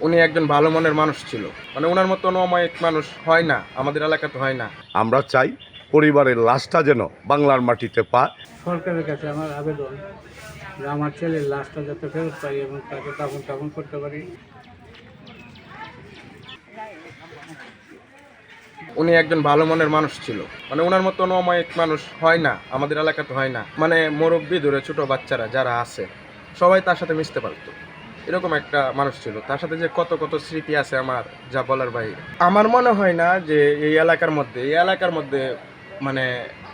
উনি একজন ভালো মনের মানুষ ছিল। মানে ওনার মতো অমায়িক মানুষ হয় না, আমাদের এলাকাতে হয় না। আমরা চাই পরিবারের লাশটা যেন বাংলার মাটিতে পায়। সরকারের কাছে আমার আবেদন যে আমার ছেলের লাশটা যাতে ফেরত পাই এবং তাকে দাফন করতে পারি। উনি একজন ভালো মনের মানুষ ছিল। মানে ওনার মতো অমায়িক মানুষ হয় না, আমাদের এলাকাতে হয় না। মানে মুরব্বি ধরে ছোট বাচ্চারা যারা আছে সবাই তার সাথে মিশতে পারতো, এরকম একটা মানুষ ছিল। তার সাথে যে কত কত স্মৃতি আছে আমার, যা বলার বাইরে। আমার মনে হয় না যে এই এলাকার মধ্যে মানে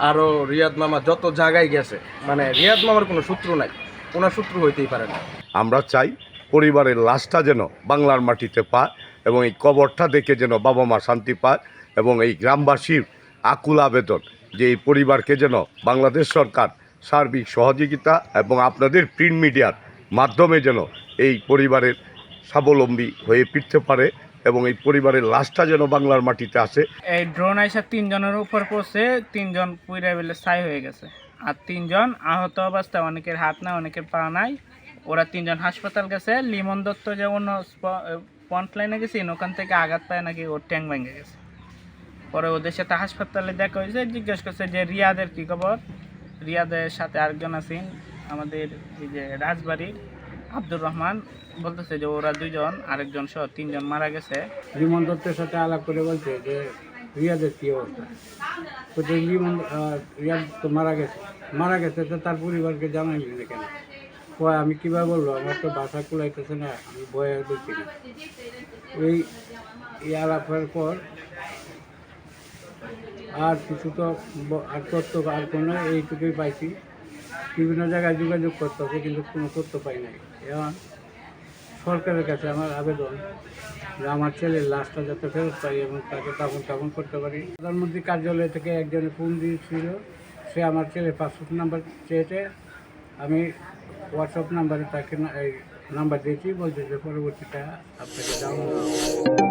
আরো রিয়াদ মামা যত জায়গায় গেছে, মানে রিয়াদ মামার কোনো শত্রু নাই, ওনার শত্রু হইতেই পারে না। আমরা চাই পরিবারের লাশটা যেন বাংলার মাটিতে পায় এবং এই কবরটা দেখে যেন বাবা মা শান্তি পায় এবং এই গ্রামবাসীর আকুল আবেদন যে এই পরিবারকে যেন বাংলাদেশ সরকার সার্বিক সহযোগিতা এবং আপনাদের প্রিন্ট মিডিয়ার মাধ্যমে যেন এই পরিবারের স্বাবলম্বী হয়ে ফিরতে পারে এবং এই পরিবারের লাশটা যেন বাংলার মাটিতে আসে। এই ড্রোন আইসা 3 জনের উপর পড়ছে, 3 জন পুইরা বেলে ছাই হয়ে গেছে, আর 3 জন আহত অবস্থায়, অনেকের হাত নাই, অনেকের পা নাই। ওরা 3 জন হাসপাতাল গেছে। লিমন দত্ত যে অন্য পয়েন্ট লাইনে গেছে, ওখান থেকে আঘাত পায় নাকি ওর ট্যাঙ্ক ভেঙে গেছে। পরে ওদের সাথে হাসপাতালে দেখা হয়েছে, জিজ্ঞেস করছে যে রিয়াদের কী খবর। রিয়াদের সাথে আরেকজন আছেন আমাদের এই যে রাজবাড়ির আব্দুর রহমান, বলতেছে যে ওরা 2 জন, আরেকজন সহ 3 জন মারা গেছে। লিমন দত্তের সাথে আলাপ করে বলছে যে রিয়াদের কী অবস্থা। তো যে রিয়াদ তো মারা গেছে তো তার পরিবারকে জানাইলি না কেন? কয় আমি কীভাবে বলবো, আমার তো বাসা কুলাইতেছে না, আমি ভয়ে বলছি না। এই আলাপের পর আর কিছু তো আর তথ্য আর কোনো এইটুকুই পাইছি। বিভিন্ন জায়গায় যোগাযোগ করতে হবে কিন্তু কোনো তথ্য পাই নাই। এখন সরকারের কাছে আমার আবেদন যে আমার ছেলের লাশটা যাতে ফেরত পাই এবং তাকে দাফন করতে পারি। প্রধানমন্ত্রী কার্যালয় থেকে একজনে ফোন দিয়েছিল, সে আমার ছেলের পাসপোর্ট নাম্বার চেয়েছে। আমি হোয়াটসঅ্যাপ নাম্বারে তাকে এই নাম্বার দিয়েছি, বলছে যে পরবর্তীটা আপনাকে জানানো হবে।